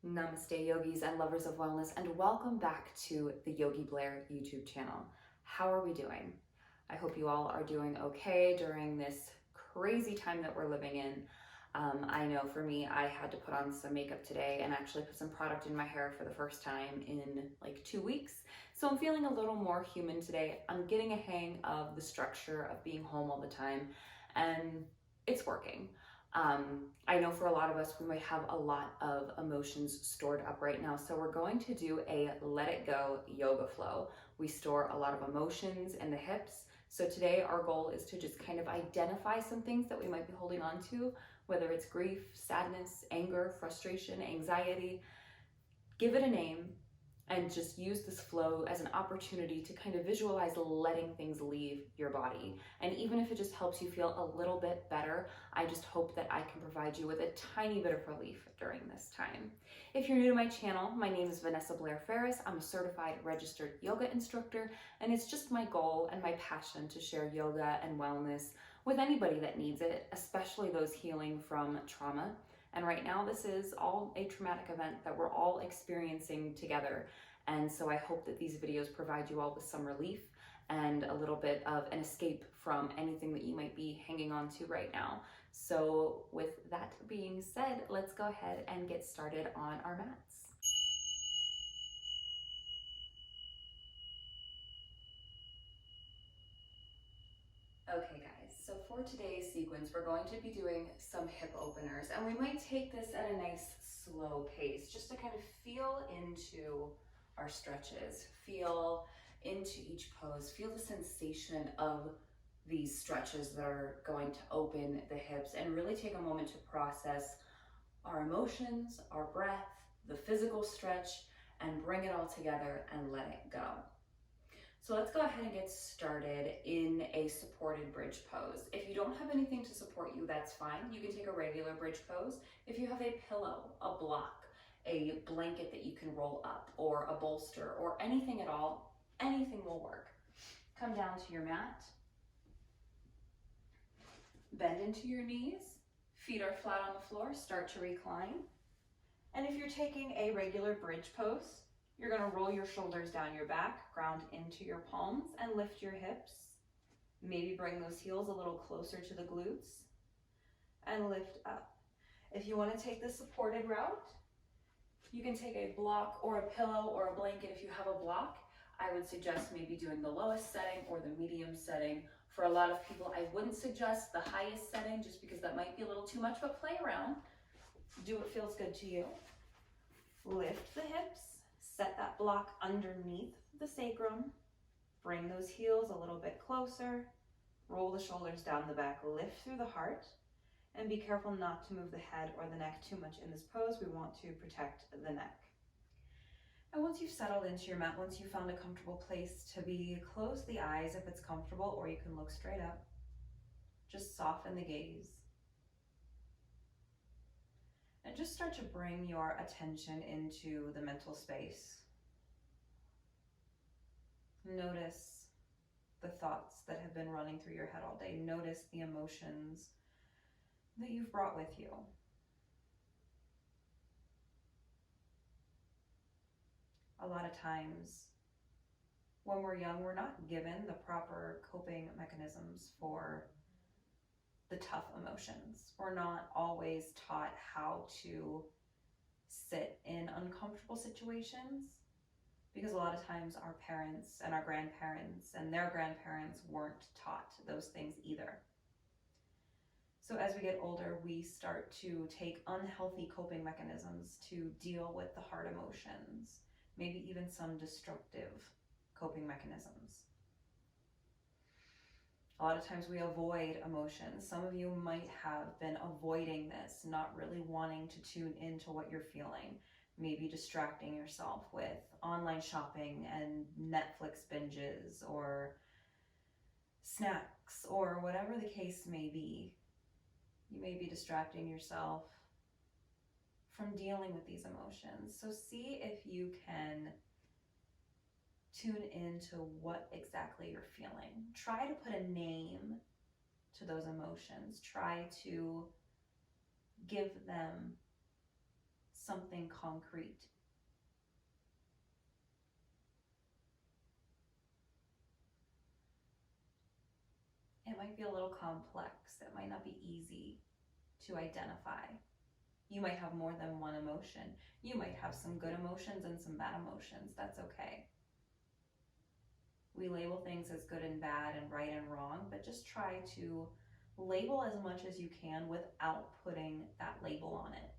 Namaste yogis and lovers of wellness, and welcome back to the Yogi Blair YouTube channel. How are we doing? I hope you all are doing okay during this crazy time that we're living in. I know for me, I had to put on some makeup today and actually put some product in my hair for the first time in like 2 weeks. So I'm feeling a little more human today. I'm getting a hang of the structure of being home all the time, and it's working. I know for a lot of us, we might have a lot of emotions stored up right now. So we're going to do a let it go yoga flow. We store a lot of emotions in the hips. So today our goal is to just kind of identify some things that we might be holding on to, whether it's grief, sadness, anger, frustration, anxiety. Give it a name and just use this flow as an opportunity to kind of visualize letting things leave your body. And even if it just helps you feel a little bit better, I just hope that I can provide you with a tiny bit of relief during this time. If you're new to my channel, my name is Vanessa Blair Ferris. I'm a certified registered yoga instructor, and it's just my goal and my passion to share yoga and wellness with anybody that needs it, especially those healing from trauma. And right now, this is all a traumatic event that we're all experiencing together. And so I hope that these videos provide you all with some relief and a little bit of an escape from anything that you might be hanging on to right now. So with that being said, let's go ahead and get started on our mats. Okay guys, so for today's sequence, we're going to be doing some hip openers, and we might take this at a nice slow pace just to kind of feel into our stretches, feel into each pose, feel the sensation of these stretches that are going to open the hips, and really take a moment to process our emotions, our breath, the physical stretch, and bring it all together and let it go. So let's go ahead and get started in a supported bridge pose. If you don't have anything to support you, that's fine. You can take a regular bridge pose. If you have a pillow, a block, a blanket that you can roll up, or a bolster, or anything at all, anything will work. Come down to your mat. Bend into your knees. Feet are flat on the floor. Start to recline. And if you're taking a regular bridge pose, you're going to roll your shoulders down your back, ground into your palms, and lift your hips. Maybe bring those heels a little closer to the glutes and lift up. If you want to take the supported route, you can take a block or a pillow or a blanket if you have a block. I would suggest maybe doing the lowest setting or the medium setting. For a lot of people, I wouldn't suggest the highest setting just because that might be a little too much, but play around. Do what feels good to you. Lift the hips. Set that block underneath the sacrum. Bring those heels a little bit closer. Roll the shoulders down the back. Lift through the heart. And be careful not to move the head or the neck too much in this pose. We want to protect the neck. And once you've settled into your mat, once you've found a comfortable place to be, close the eyes if it's comfortable, or you can look straight up. Just soften the gaze. And just start to bring your attention into the mental space. Notice the thoughts that have been running through your head all day. Notice the emotions that you've brought with you. A lot of times when we're young, we're not given the proper coping mechanisms for the tough emotions. We're not always taught how to sit in uncomfortable situations, because a lot of times our parents and our grandparents and their grandparents weren't taught those things either. So as we get older, we start to take unhealthy coping mechanisms to deal with the hard emotions, maybe even some destructive coping mechanisms. A lot of times we avoid emotions. Some of you might have been avoiding this, not really wanting to tune into what you're feeling. Maybe distracting yourself with online shopping and Netflix binges or snacks or whatever the case may be. You may be distracting yourself from dealing with these emotions. So see if you can tune into what exactly you're feeling. Try to put a name to those emotions. Try to give them something concrete. It might be a little complex. It might not be easy to identify. You might have more than one emotion. You might have some good emotions and some bad emotions. That's okay. We label things as good and bad and right and wrong, but just try to label as much as you can without putting that label on it.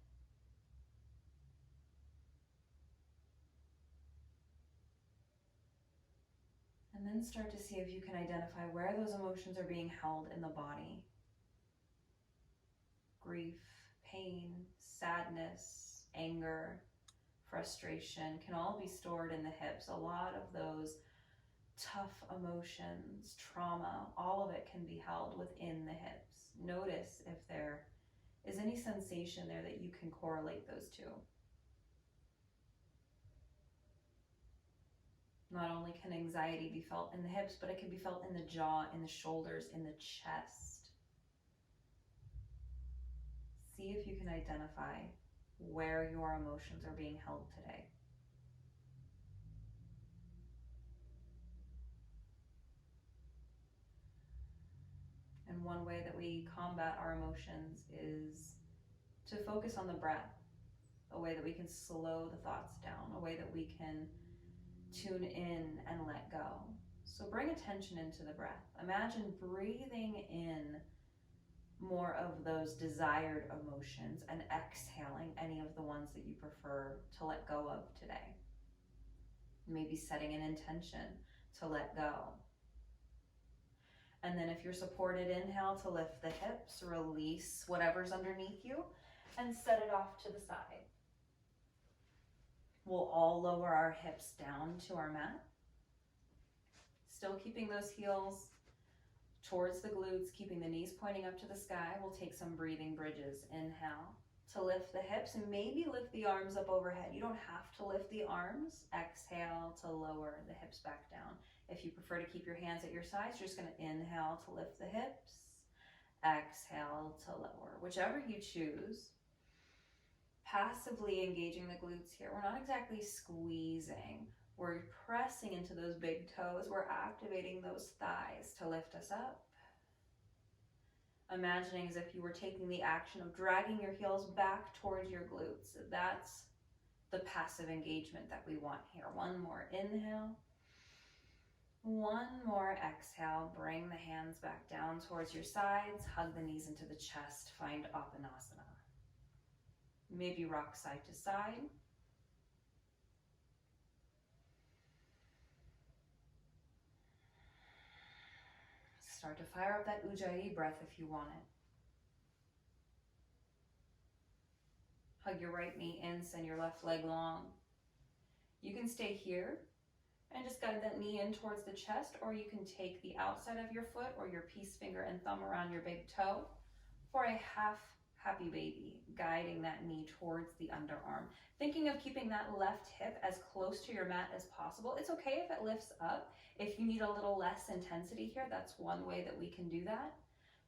And then start to see if you can identify where those emotions are being held in the body. Grief, pain, sadness, anger, frustration can all be stored in the hips. A lot of those tough emotions, trauma, all of it can be held within the hips. Notice if there is any sensation there that you can correlate those two. Not only can anxiety be felt in the hips, but it can be felt in the jaw, in the shoulders, in the chest. See if you can identify where your emotions are being held today. And one way that we combat our emotions is to focus on the breath, a way that we can slow the thoughts down, a way that we can tune in and let go. So bring attention into the breath. Imagine breathing in more of those desired emotions and exhaling any of the ones that you prefer to let go of today. Maybe setting an intention to let go. And then if you're supported, inhale to lift the hips, release whatever's underneath you, and set it off to the side. We'll all lower our hips down to our mat. Still keeping those heels towards the glutes, keeping the knees pointing up to the sky. We'll take some breathing bridges. Inhale to lift the hips and maybe lift the arms up overhead. You don't have to lift the arms. Exhale to lower the hips back down. If you prefer to keep your hands at your sides, you're just going to inhale to lift the hips. Exhale to lower, whichever you choose. Passively engaging the glutes here. We're not exactly squeezing. We're pressing into those big toes. We're activating those thighs to lift us up. Imagining as if you were taking the action of dragging your heels back towards your glutes. That's the passive engagement that we want here. One more inhale. One more exhale. Bring the hands back down towards your sides. Hug the knees into the chest. Find Uttanasana. Maybe rock side to side. Start to fire up that Ujjayi breath if you want it. Hug your right knee in, send your left leg long. You can stay here and just guide that knee in towards the chest, or you can take the outside of your foot or your peace finger and thumb around your big toe for a half happy baby, guiding that knee towards the underarm. Thinking of keeping that left hip as close to your mat as possible. It's okay if it lifts up. If you need a little less intensity here, that's one way that we can do that.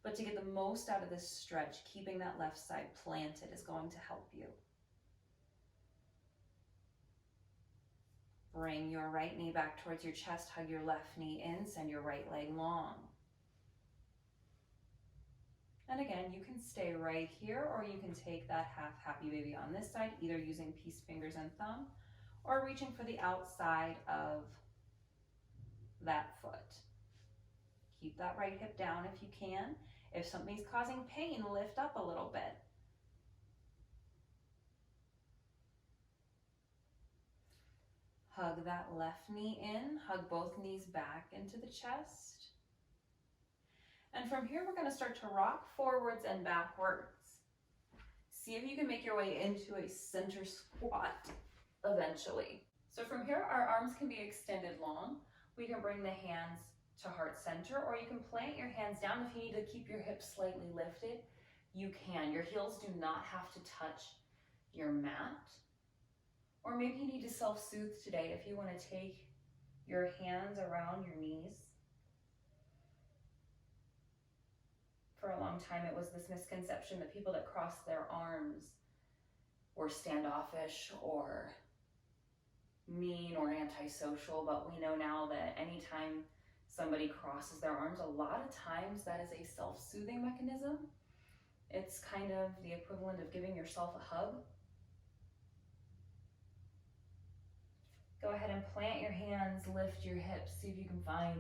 But to get the most out of this stretch, keeping that left side planted is going to help you. Bring your right knee back towards your chest, hug your left knee in, send your right leg long. And again, you can stay right here, or you can take that half happy baby on this side, either using peace fingers and thumb, or reaching for the outside of that foot. Keep that right hip down if you can. If something's causing pain, lift up a little bit. Hug that left knee in, hug both knees back into the chest. And from here, we're going to start to rock forwards and backwards. See if you can make your way into a center squat eventually. So from here, our arms can be extended long. We can bring the hands to heart center, or you can plant your hands down. If you need to keep your hips slightly lifted, you can. Your heels do not have to touch your mat. Or maybe you need to self-soothe today if you want to take your hands around your knees. For a long time, it was this misconception that people that cross their arms or standoffish or mean or antisocial, but we know now that anytime somebody crosses their arms, a lot of times that is a self-soothing mechanism. It's kind of the equivalent of giving yourself a hug. Go ahead and plant your hands, lift your hips, see if you can find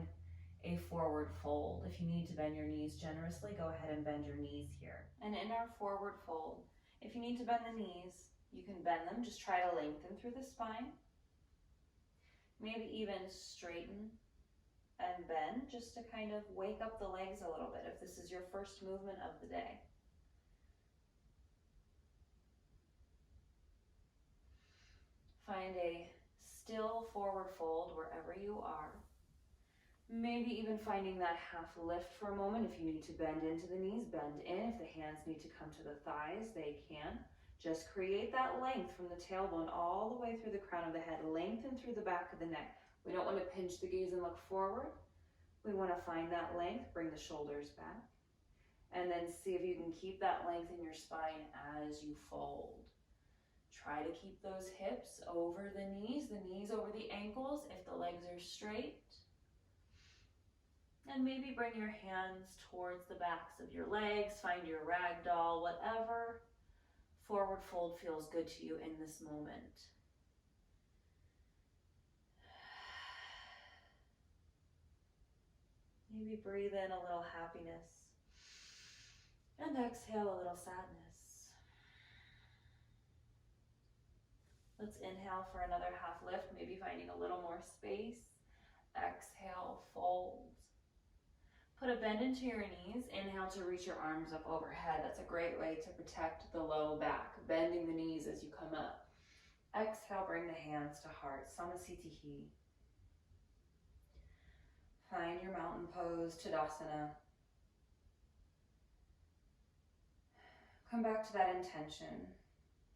a forward fold. If you need to bend your knees generously, go ahead and bend your knees here. And in our forward fold, if you need to bend the knees, you can bend them. Just try to lengthen through the spine. Maybe even straighten and bend just to kind of wake up the legs a little bit if this is your first movement of the day. Find a still forward fold wherever you are. Maybe even finding that half lift for a moment. If you need to bend into the knees, bend in. If the hands need to come to the thighs, they can. Just create that length from the tailbone all the way through the crown of the head. Lengthen through the back of the neck. We don't want to pinch the gaze and look forward. We want to find that length, bring the shoulders back. And then see if you can keep that length in your spine as you fold. Try to keep those hips over the knees over the ankles if the legs are straight. And maybe bring your hands towards the backs of your legs, find your ragdoll, whatever forward fold feels good to you in this moment. Maybe breathe in a little happiness and exhale a little sadness. Let's inhale for another half lift, maybe finding a little more space. Exhale, fold. Put a bend into your knees. Inhale to reach your arms up overhead. That's a great way to protect the low back, bending the knees as you come up. Exhale, bring the hands to heart, Samasthiti. Find your mountain pose, Tadasana. Come back to that intention.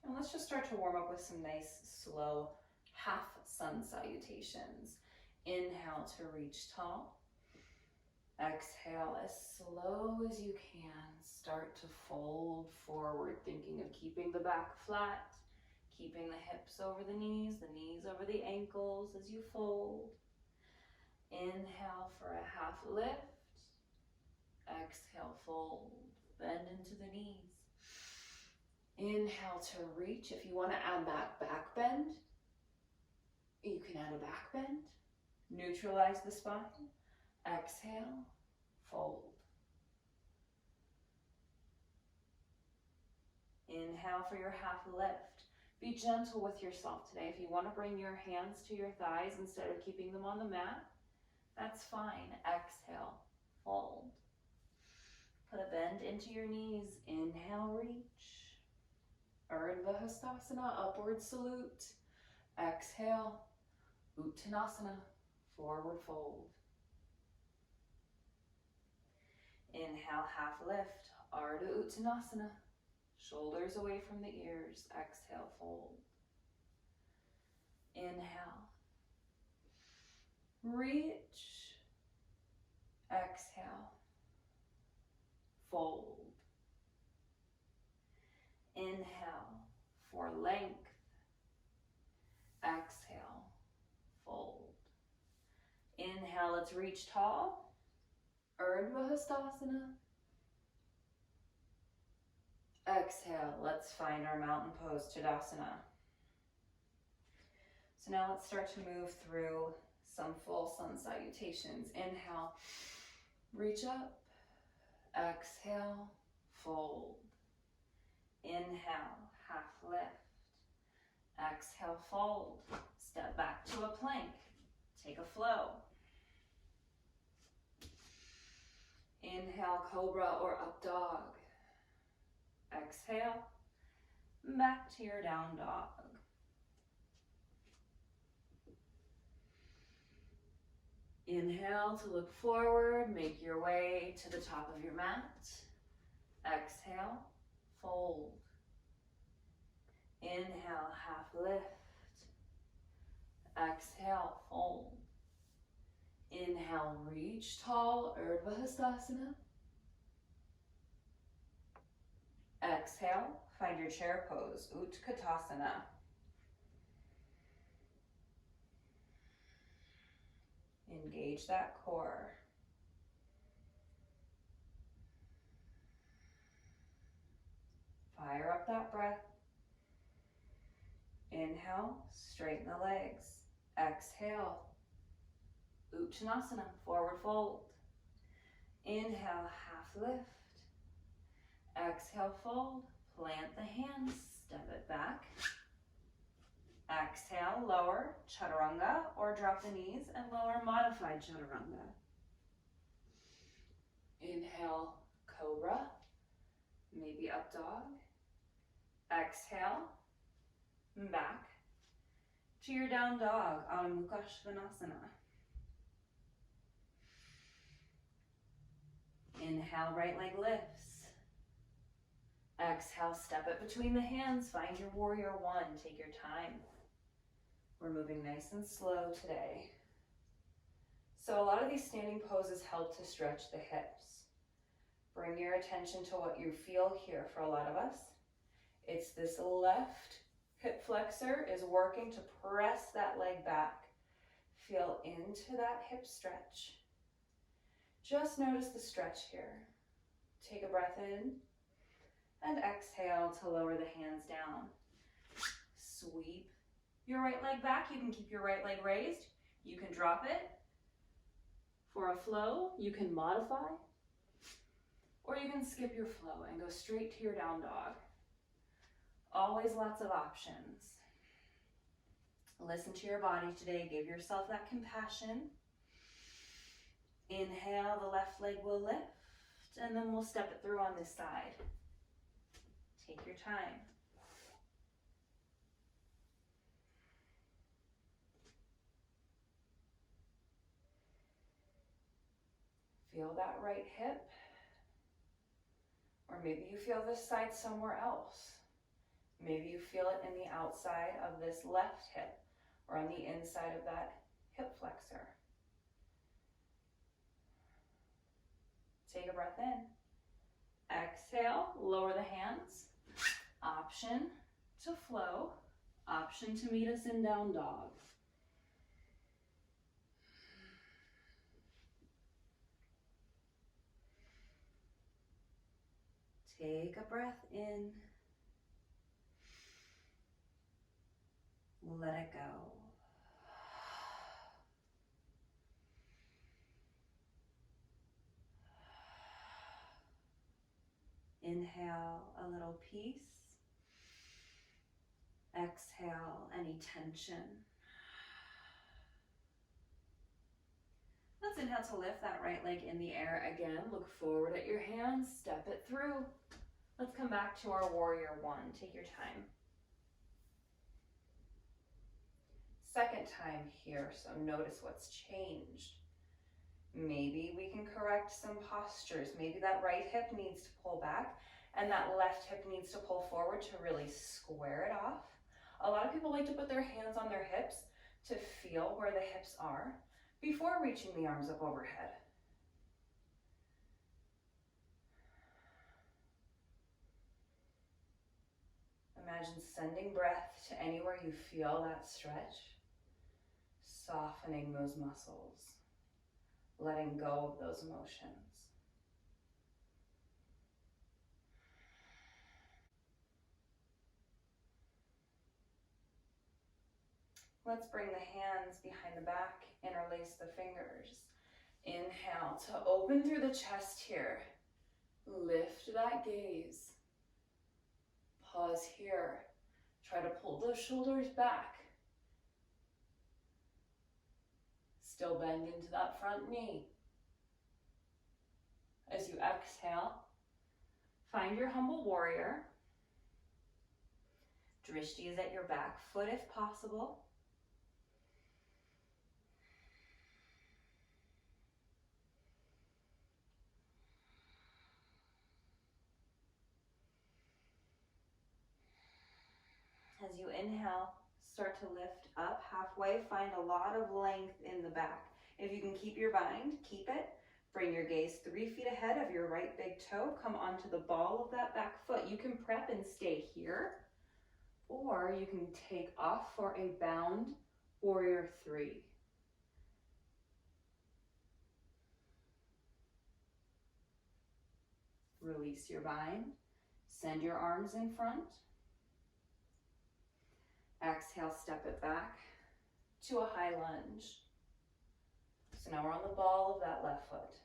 And let's just start to warm up with some nice, slow half sun salutations. Inhale to reach tall. Exhale as slow as you can. Start to fold forward, thinking of keeping the back flat, keeping the hips over the knees over the ankles as you fold. Inhale for a half lift. Exhale, fold. Bend into the knees. Inhale to reach. If you want to add that back bend, you can add a back bend. Neutralize the spine. Exhale, fold. Inhale for your half lift. Be gentle with yourself today. If you want to bring your hands to your thighs instead of keeping them on the mat, that's fine. Exhale, fold. Put a bend into your knees. Inhale, reach. Urdhva Hastasana, upward salute. Exhale, Uttanasana, forward fold. Inhale, half lift, Ardha Uttanasana, shoulders away from the ears. Exhale, fold. Inhale, reach. Exhale, fold. Inhale for length. Exhale, fold. Inhale, let's reach tall. Urdhva Hastasana. Exhale, let's find our mountain pose, Tadasana. So now let's start to move through some full sun salutations. Inhale, reach up. Exhale, fold. Inhale, half lift. Exhale, fold. Step back to a plank. Take a flow. Inhale, cobra or up dog. Exhale, back to your down dog. Inhale to look forward, make your way to the top of your mat. Exhale, fold. Inhale, half lift. Exhale, fold. Inhale, reach tall, Urdhva Hastasana. Exhale, Find your chair pose, Utkatasana. Engage that core. Fire up that breath. Inhale, straighten the legs. Exhale, Uttanasana, forward fold. Inhale, half lift. Exhale, fold. Plant the hands, step it back. Exhale, lower, chaturanga, or drop the knees and lower, modified chaturanga. Inhale, cobra, maybe up dog. Exhale, back to your down dog, Adho Mukha Svanasana. Inhale, right leg lifts. Exhale, step it between the hands, find your warrior one, take your time. We're moving nice and slow today. So a lot of these standing poses help to stretch the hips. Bring your attention to what you feel here for a lot of us. It's this left hip flexor is working to press that leg back. Feel into that hip stretch. Just notice the stretch here. Take a breath in and exhale to lower the hands down. Sweep your right leg back. You can keep your right leg raised. You can drop it for a flow. You can modify, or you can skip your flow and go straight to your down dog. Always lots of options. Listen to your body today. Give yourself that compassion. Inhale, the left leg will lift, and then we'll step it through on this side. Take your time. Feel that right hip, or maybe you feel this side somewhere else. Maybe you feel it in the outside of this left hip or on the inside of that hip flexor. Take a breath in. Exhale, lower the hands. Option to flow. Option to meet us in down dog. Take a breath in. Let it go. Inhale a little peace. Exhale any tension. Let's inhale to lift that right leg in the air again. Look forward at your hands, step it through. Let's come back to our warrior one. Take your time. Second time here, so notice what's changed. Maybe we can correct some postures. Maybe that right hip needs to pull back and that left hip needs to pull forward to really square it off. A lot of people like to put their hands on their hips to feel where the hips are before reaching the arms up overhead. Imagine sending breath to anywhere you feel that stretch, softening those muscles, letting go of those emotions. Let's bring the hands behind the back, interlace the fingers. Inhale to open through the chest here. Lift that gaze. Pause here. Try to pull those shoulders back. Still bend into that front knee. As you exhale, find your humble warrior. Drishti is at your back foot if possible. As you inhale, start to lift up halfway. Find a lot of length in the back. If you can keep your bind, keep it. Bring your gaze 3 feet ahead of your right big toe. Come onto the ball of that back foot. You can prep and stay here, or you can take off for a bound warrior 3. Release your bind. Send your arms in front. Exhale, step it back to a high lunge. So now we're on the ball of that left foot.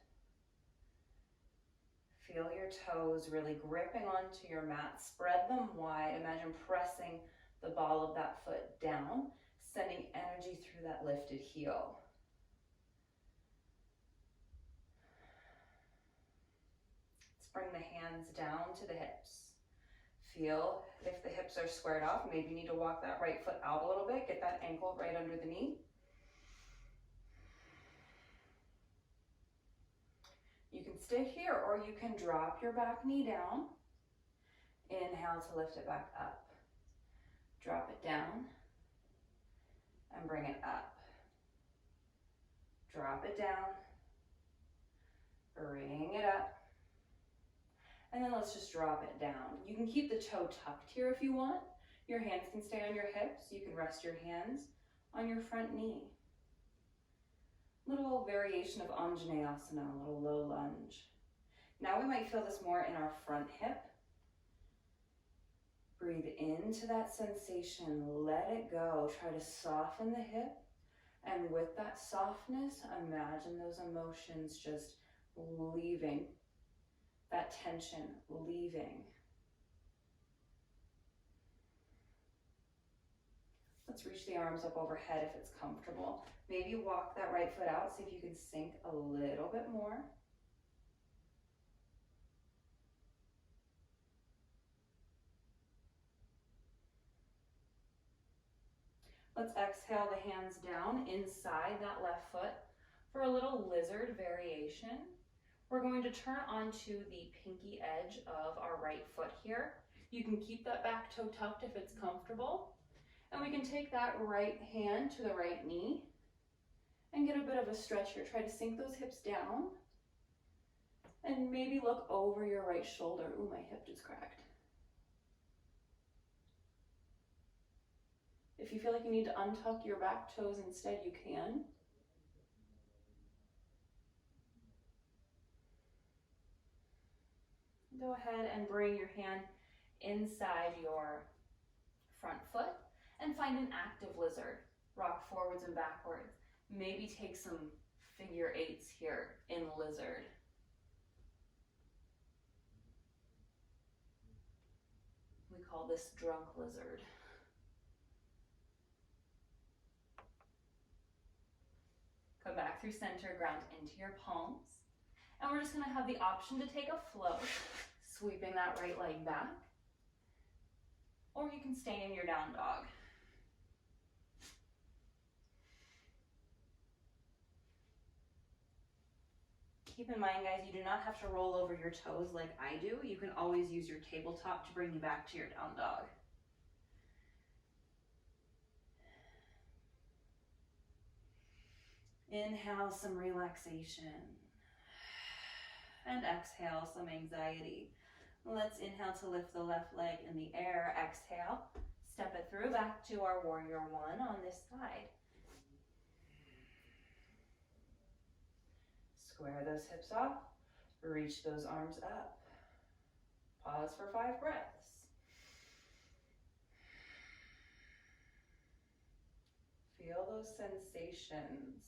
Feel your toes really gripping onto your mat. Spread them wide. Imagine pressing the ball of that foot down, sending energy through that lifted heel. Let's bring the hands down to the hips. Feel if the hips are squared off. Maybe you need to walk that right foot out a little bit. Get that ankle right under the knee. You can stay here, or you can drop your back knee down. Inhale to lift it back up. Drop it down and bring it up. Drop it down, bring it up, and then let's just drop it down. You can keep the toe tucked here if you want. Your hands can stay on your hips. You can rest your hands on your front knee. Little variation of Anjaneyasana, a little low lunge. Now we might feel this more in our front hip. Breathe into that sensation, let it go. Try to soften the hip. And with that softness, imagine those emotions just leaving, that tension leaving. Let's reach the arms up overhead if it's comfortable. Maybe walk that right foot out, see if you can sink a little bit more. Let's exhale the hands down inside that left foot for a little lizard variation. We're going to turn onto the pinky edge of our right foot here. You can keep that back toe tucked if it's comfortable. And we can take that right hand to the right knee and get a bit of a stretch here. Try to sink those hips down and maybe look over your right shoulder. Ooh, my hip just cracked. If you feel like you need to untuck your back toes instead, you can. Go ahead and bring your hand inside your front foot and find an active lizard. Rock forwards and backwards. Maybe take some figure 8s here in lizard. We call this drunk lizard. Come back through center, ground into your palms. And we're just gonna have the option to take a float, sweeping that right leg back. Or you can stay in your down dog. Keep in mind, guys, you do not have to roll over your toes like I do. You can always use your tabletop to bring you back to your down dog. Inhale some relaxation. And exhale some anxiety. Let's inhale to lift the left leg in the air. Exhale, step it through back to our warrior 1 on this side. Square those hips off, reach those arms up. Pause for 5 breaths. Feel those sensations.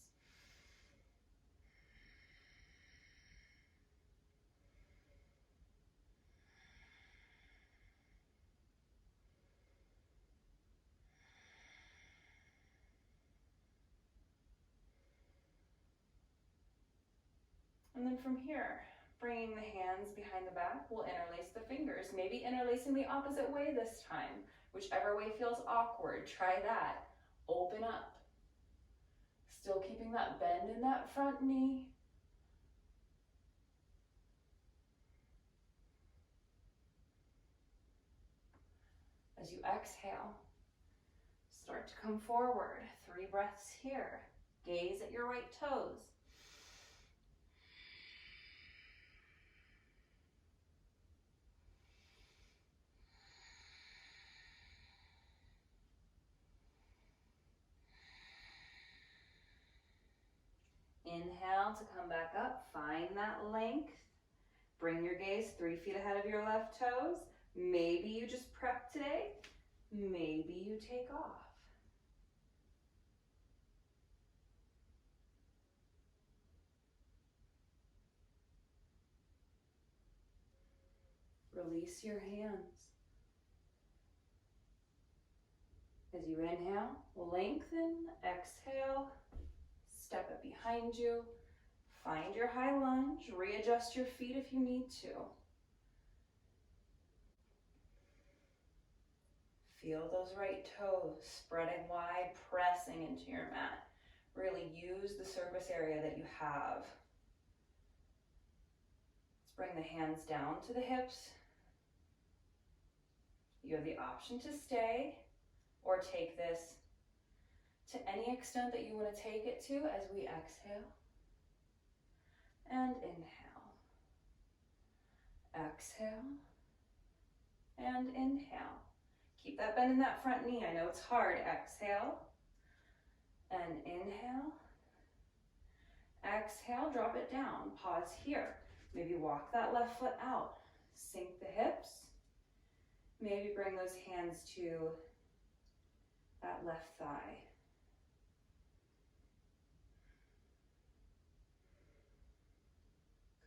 And then from here, bringing the hands behind the back, we'll interlace the fingers. Maybe interlacing the opposite way this time. Whichever way feels awkward, try that. Open up. Still keeping that bend in that front knee. As you exhale, start to come forward. 3 breaths here. Gaze at your right toes. Inhale to come back up, find that length. Bring your gaze 3 feet ahead of your left toes. Maybe you just prep today, maybe you take off. Release your hands. As you inhale, lengthen, exhale, step it behind you, find your high lunge, readjust your feet if you need to. Feel those right toes spreading wide, pressing into your mat. Really use the surface area that you have. Let's bring the hands down to the hips. You have the option to stay or take this to any extent that you want to take it to as we exhale and inhale. Exhale and inhale. Keep that bend in that front knee. I know it's hard. Exhale and inhale. Exhale, drop it down. Pause here. Maybe walk that left foot out. Sink the hips. Maybe bring those hands to that left thigh.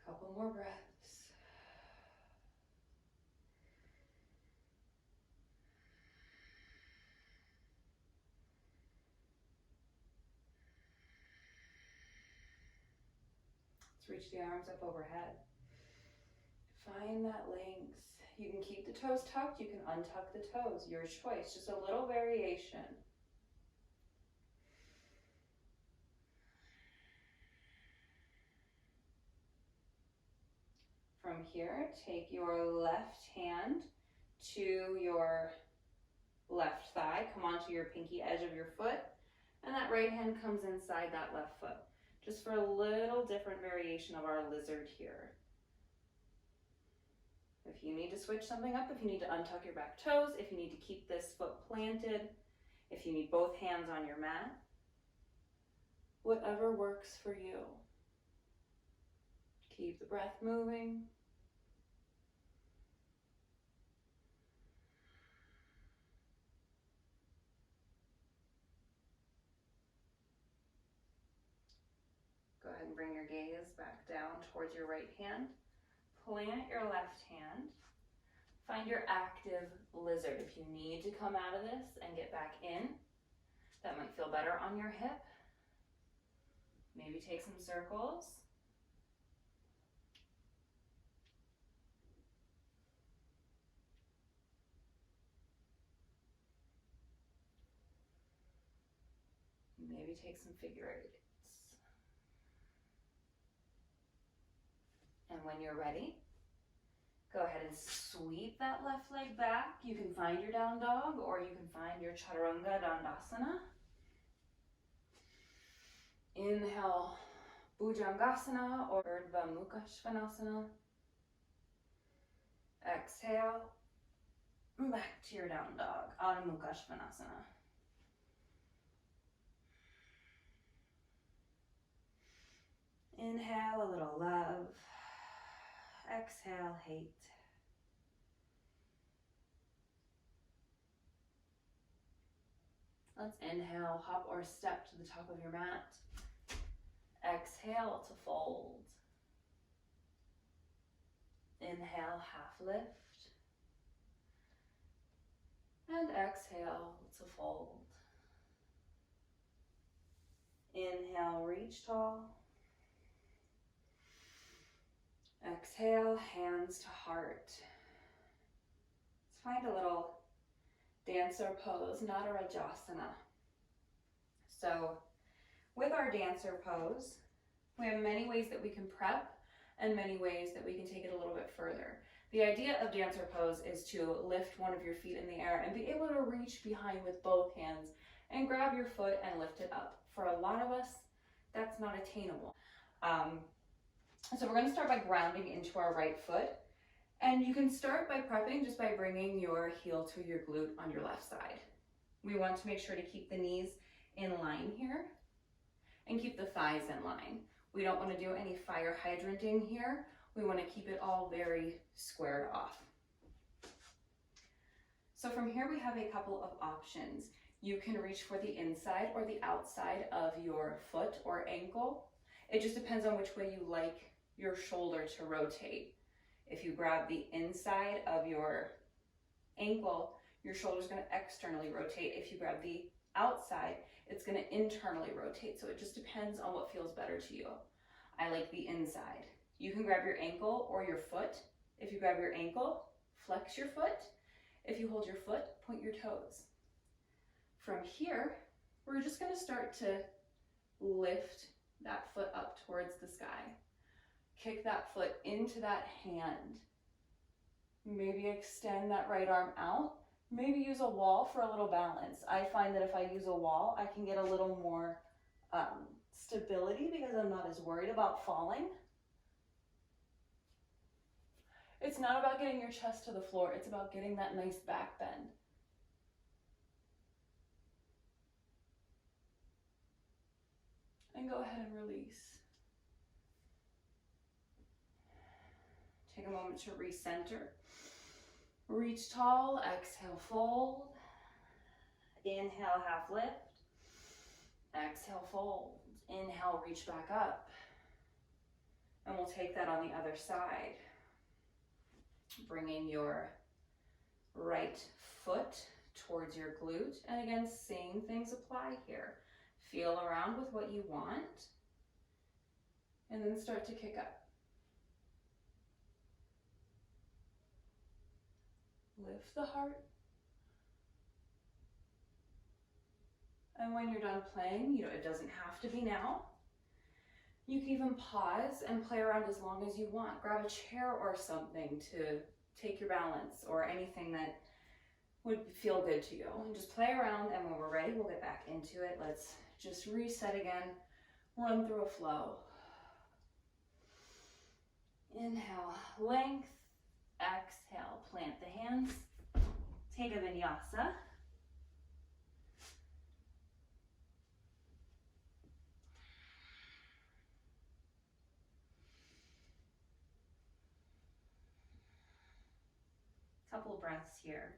Couple more breaths. Let's reach the arms up overhead. Find that length. You can keep the toes tucked, you can untuck the toes, your choice, just a little variation. From here, take your left hand to your left thigh, come onto your pinky edge of your foot, and that right hand comes inside that left foot, just for a little different variation of our lizard here. If you need to switch something up, if you need to untuck your back toes, if you need to keep this foot planted, if you need both hands on your mat, whatever works for you. Keep the breath moving. Go ahead and bring your gaze back down towards your right hand. Plant your left hand. Find your active lizard. If you need to come out of this and get back in, that might feel better on your hip. Maybe take some circles. Maybe take some figure eights. And when you're ready, go ahead and sweep that left leg back. You can find your down dog or you can find your Chaturanga Dandasana. Inhale, Bhujangasana or Urdhva Mukha Svanasana. Exhale, back to your down dog, Adho Mukha Svanasana. Inhale, a little love. Exhale, hate. Let's inhale, hop or step to the top of your mat. Exhale to fold. Inhale, half lift. And exhale to fold. Inhale, reach tall. Exhale, hands to heart. Let's find a little dancer pose, Natarajasana. So with our dancer pose, we have many ways that we can prep and many ways that we can take it a little bit further. The idea of dancer pose is to lift one of your feet in the air and be able to reach behind with both hands and grab your foot and lift it up. For a lot of us, that's not attainable. So we're going to start by grounding into our right foot. And you can start by prepping just by bringing your heel to your glute on your left side. We want to make sure to keep the knees in line here and keep the thighs in line. We don't want to do any fire hydranting here. We want to keep it all very squared off. So from here we have a couple of options. You can reach for the inside or the outside of your foot or ankle. It just depends on which way you like your shoulder to rotate. If you grab the inside of your ankle, your shoulder's going to externally rotate. If you grab the outside, it's going to internally rotate. So it just depends on what feels better to you. I like the inside. You can grab your ankle or your foot. If you grab your ankle, flex your foot. If you hold your foot, point your toes. From here, we're just going to start to lift that foot up towards the sky. Kick that foot into that hand. Maybe extend that right arm out. Maybe use a wall for a little balance. I find that if I use a wall, I can get a little more stability because I'm not as worried about falling. It's not about getting your chest to the floor. It's about getting that nice back bend. And go ahead and release. Take a moment to recenter. Reach tall, exhale, fold. Inhale, half lift. Exhale, fold. Inhale, reach back up. And we'll take that on the other side. Bringing your right foot towards your glute. And again, same things apply here. Feel around with what you want. And then start to kick up. Lift the heart. And when you're done playing, it doesn't have to be now. You can even pause and play around as long as you want. Grab a chair or something to take your balance or anything that would feel good to you. And just play around, and when we're ready, we'll get back into it. Let's just reset again. Run through a flow. Inhale, length. Exhale, plant the hands. Take a vinyasa. Couple of breaths here.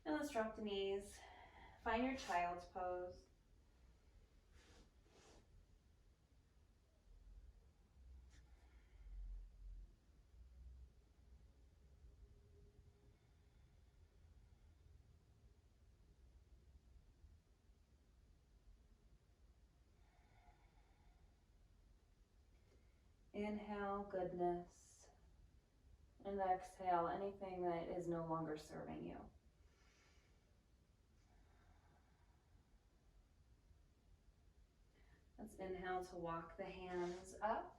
And let's drop the knees. Find your child's pose. Inhale, goodness. And exhale, anything that is no longer serving you. Let's inhale to walk the hands up.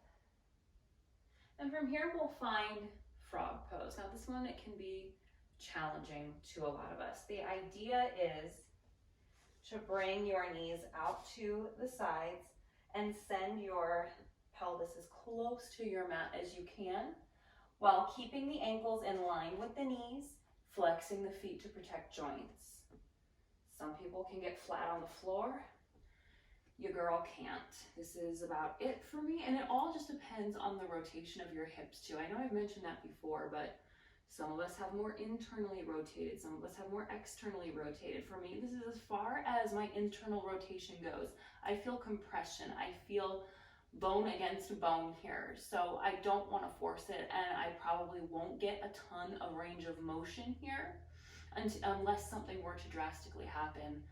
And from here, we'll find frog pose. Now this one, it can be challenging to a lot of us. The idea is to bring your knees out to the sides and send your pelvis as close to your mat as you can, while keeping the ankles in line with the knees, flexing the feet to protect joints. Some people can get flat on the floor. Your girl can't. This is about it for me, and it all just depends on the rotation of your hips too. I know I've mentioned that before, but some of us have more internally rotated, some of us have more externally rotated. For me, this is as far as my internal rotation goes. I feel compression. I feel bone against bone here, so I don't want to force it, and I probably won't get a ton of range of motion here unless something were to drastically happen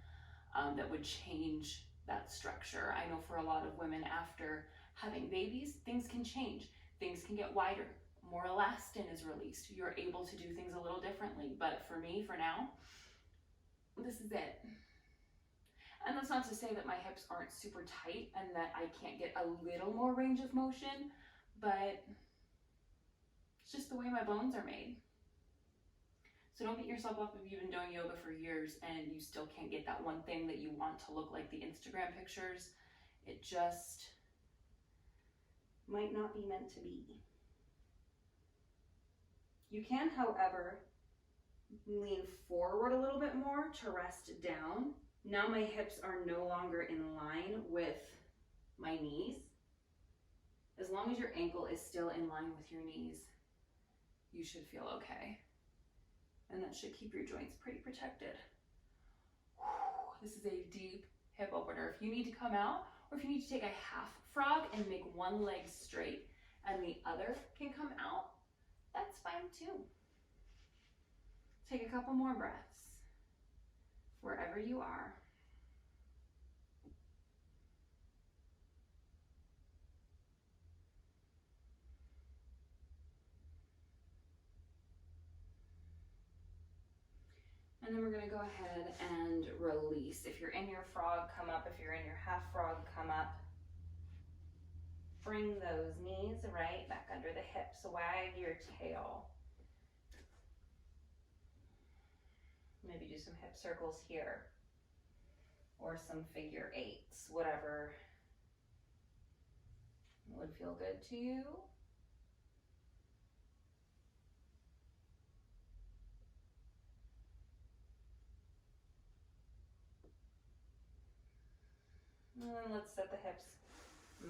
that would change that structure. I know for a lot of women after having babies, things can change. Things can get wider. More elastin is released. You're able to do things a little differently. But for me, for now, this is it. And that's not to say that my hips aren't super tight and that I can't get a little more range of motion, but it's just the way my bones are made. So don't beat yourself up if you've been doing yoga for years and you still can't get that one thing that you want to look like the Instagram pictures. It just might not be meant to be. You can, however, lean forward a little bit more to rest down. Now my hips are no longer in line with my knees. As long as your ankle is still in line with your knees, you should feel okay. And that should keep your joints pretty protected. This is a deep hip opener. If you need to come out, or if you need to take a half frog and make one leg straight and the other can come out, that's fine too. Take a couple more breaths wherever you are. And then we're gonna go ahead and release. If you're in your frog, come up. If you're in your half frog, come up. Bring those knees right back under the hips. Wag your tail. Maybe do some hip circles here, or some figure eights, whatever would feel good to you. And then let's set the hips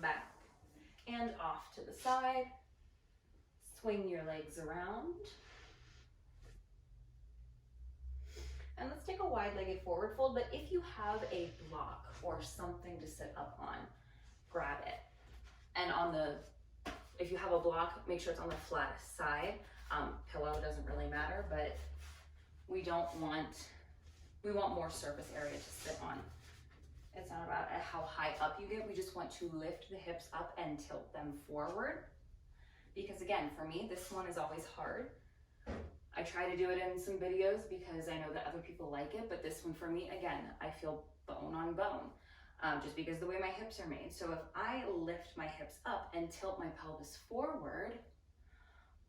back and off to the side. Swing your legs around. And let's take a wide-legged forward fold, but if you have a block or something to sit up on, grab it. And if you have a block, make sure it's on the flattest side. Pillow doesn't really matter, but we want more surface area to sit on. It's not about how high up you get, we just want to lift the hips up and tilt them forward. Because again, for me, this one is always hard. I try to do it in some videos because I know that other people like it, but this one for me, again, I feel bone on bone, just because the way my hips are made. So if I lift my hips up and tilt my pelvis forward,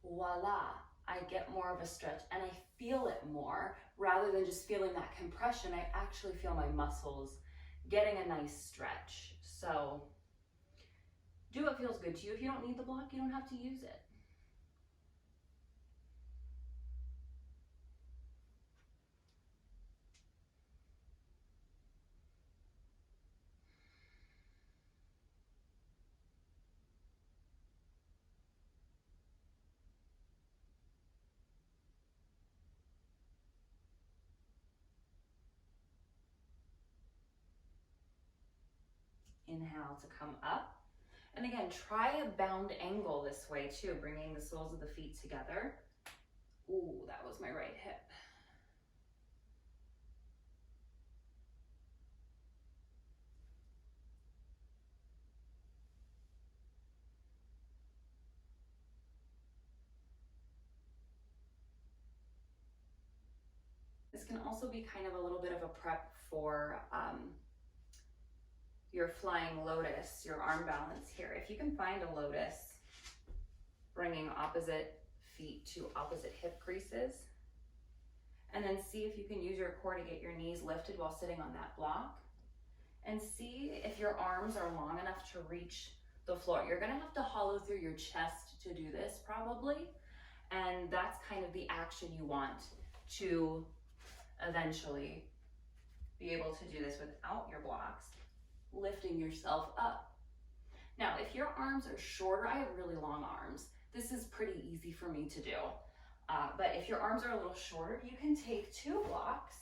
voila, I get more of a stretch and I feel it more rather than just feeling that compression. I actually feel my muscles getting a nice stretch. So do what feels good to you. If you don't need the block, you don't have to use it. Inhale to come up. And again, try a bound angle this way too, bringing the soles of the feet together. Ooh, that was my right hip. This can also be kind of a little bit of a prep for your flying lotus, your arm balance here. If you can find a lotus, bringing opposite feet to opposite hip creases, and then see if you can use your core to get your knees lifted while sitting on that block, and see if your arms are long enough to reach the floor. You're gonna have to hollow through your chest to do this probably, and that's kind of the action you want to eventually be able to do this without your blocks, lifting yourself up. Now, if your arms are shorter, I have really long arms. This is pretty easy for me to do. But if your arms are a little shorter, you can take 2 blocks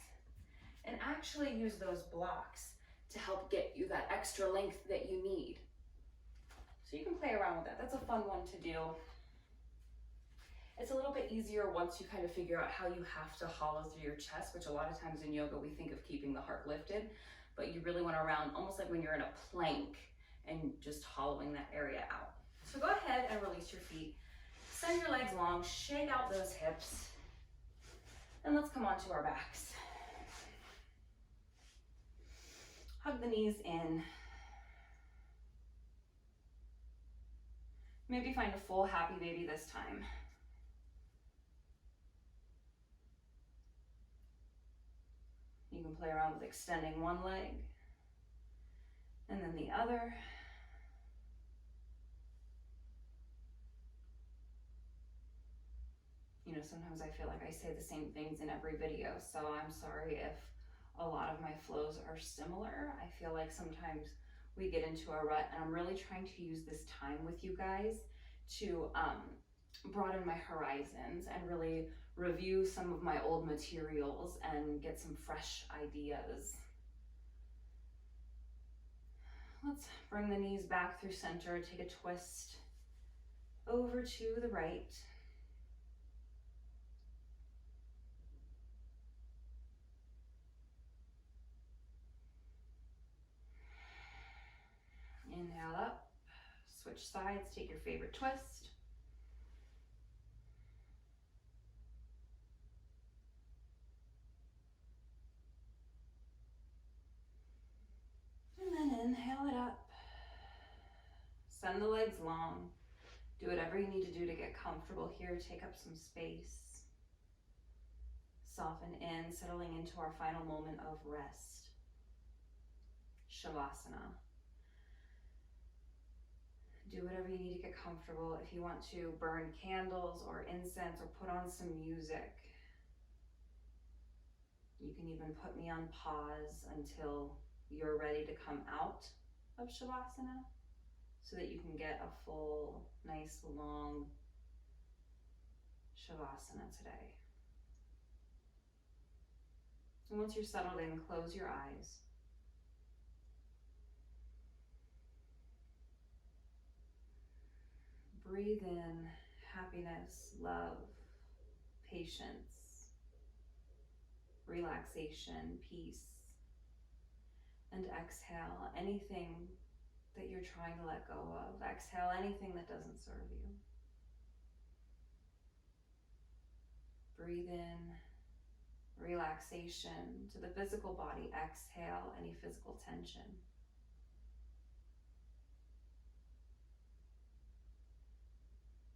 and actually use those blocks to help get you that extra length that you need. So you can play around with that. That's a fun one to do. It's a little bit easier once you kind of figure out how you have to hollow through your chest, which a lot of times in yoga we think of keeping the heart lifted, but you really want to round almost like when you're in a plank and just hollowing that area out. So go ahead and release your feet. Send your legs long, shake out those hips, and let's come onto our backs. Hug the knees in. Maybe find a full happy baby this time. You can play around with extending one leg and then the other. sometimes I feel like I say the same things in every video, so I'm sorry if a lot of my flows are similar. I feel like sometimes we get into a rut, and I'm really trying to use this time with you guys to broaden my horizons and really review some of my old materials and get some fresh ideas. Let's bring the knees back through center, take a twist over to the right. Inhale up, switch sides, take your favorite twist. And then inhale it up. Send the legs long. Do whatever you need to do to get comfortable here. Take up some space. Soften in, settling into our final moment of rest. Shavasana. Do whatever you need to get comfortable. If you want to burn candles or incense or put on some music, you can even put me on pause until you're ready to come out of Shavasana so that you can get a full, nice, long Shavasana today. And once you're settled in, close your eyes. Breathe in happiness, love, patience, relaxation, peace. And exhale anything that you're trying to let go of. Exhale anything that doesn't serve you. Breathe in relaxation to the physical body. Exhale any physical tension.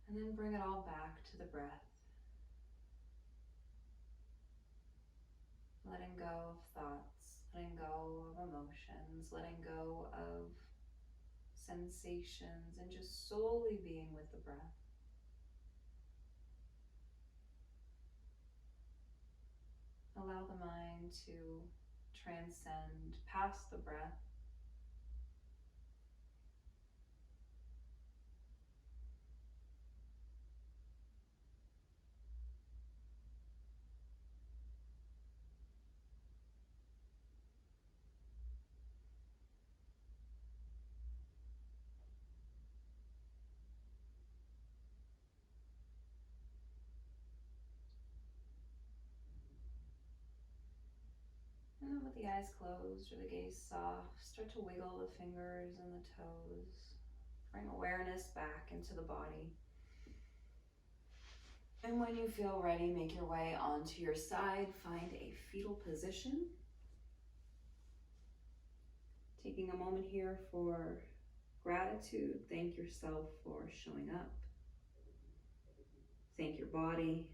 And then bring it all back to the breath. Letting go of thoughts, letting go of emotions, letting go of sensations, and just solely being with the breath. Allow the mind to transcend past the breath. And then with the eyes closed or the gaze soft, start to wiggle the fingers and the toes. Bring awareness back into the body. And when you feel ready, make your way onto your side. Find a fetal position. Taking a moment here for gratitude. Thank yourself for showing up. Thank your body.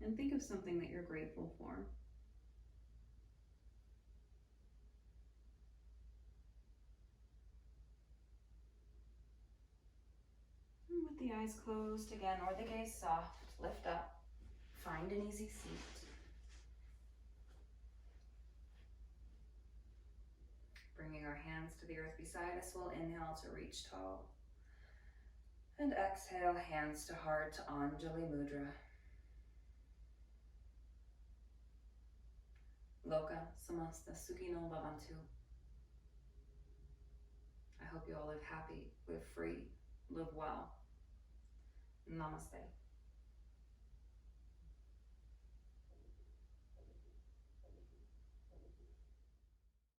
And think of something that you're grateful for. And with the eyes closed again, or the gaze soft, lift up. Find an easy seat. Bringing our hands to the earth beside us, we'll inhale to reach tall. And exhale, hands to heart, Anjali Mudra. Loka samasta sukhino bhavantu. I hope you all live happy, live free, live well. Namaste.